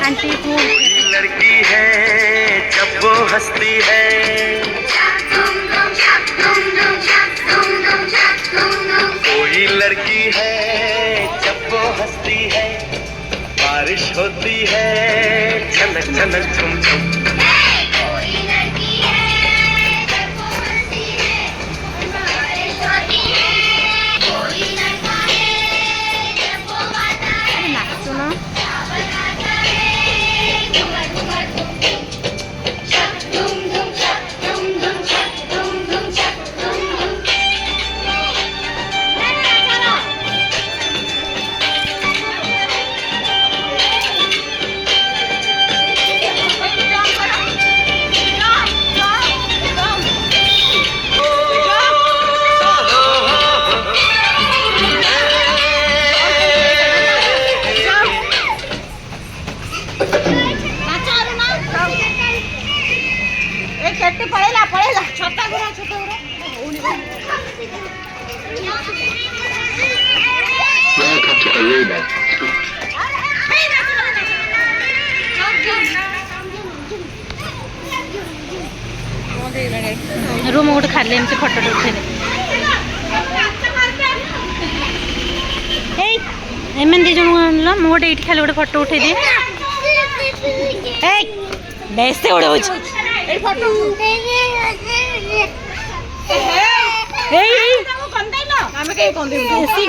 Aunty को लड़की है जब वो हंसती है, कोई लड़की है जब वो हंसती है, बारिश होती है छनक छनक झुम झुम। पळेला पळेला छोटा घरा छोटा घरा रूम गोटे खाली एमती फोटो उठेले एम दी जन आनल मुझे गोटे ये खाली गोटे फोटो उठे दिए बेस उड़े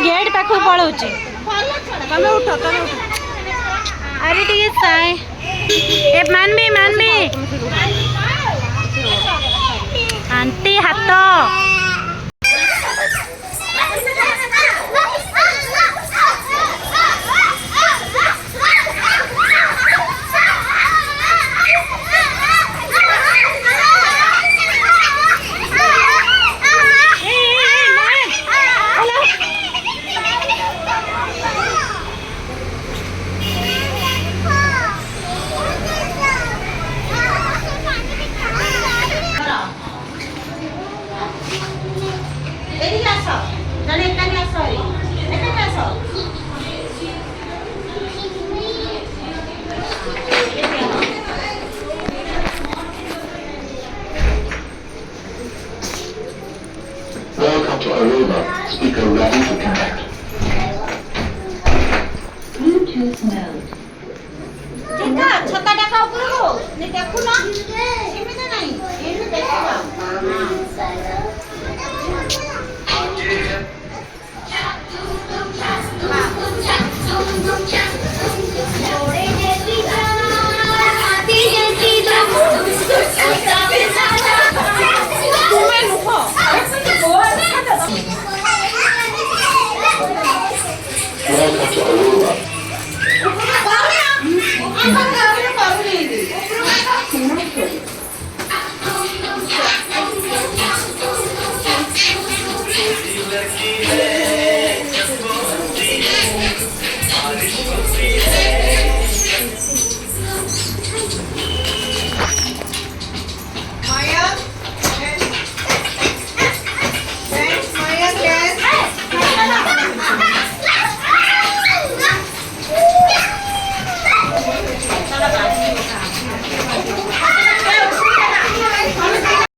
गेट पाख पलाऊ अरे टे साए ए मानवी मानवी आंटी हाथ जने